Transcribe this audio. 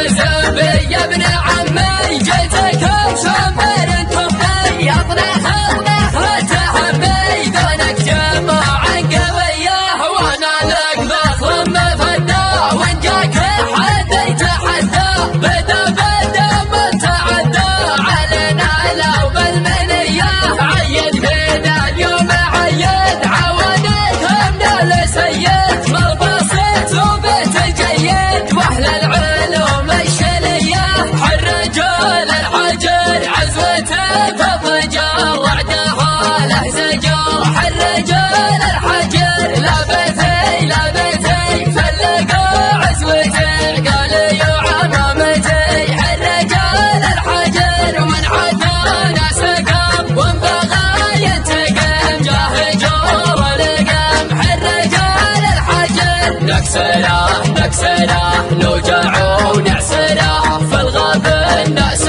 الزبي يا ابن عمي جيتك بشمر تفني اطلع وتحمي دونك جماعة قوية وانا لك ضخم مفدى وان جاك حد يتحدى بدا من تعدى علينا لو بالمنية عيد فينا اليوم عيد عوانيك من السيد مالبسيط وبيت الجيد واهل العلوم الشلية الرجال الحجر عزوته تضجر وعدها له زجر الرجال الحجر لا بيتي فلقوا عزوته قال يا عمامتي الرجال الحجر من عدانا سقم وان بغى ينتقم جاه جور لقم الرجال الحجر نكسره نوجع ونعسره في الغاب الناس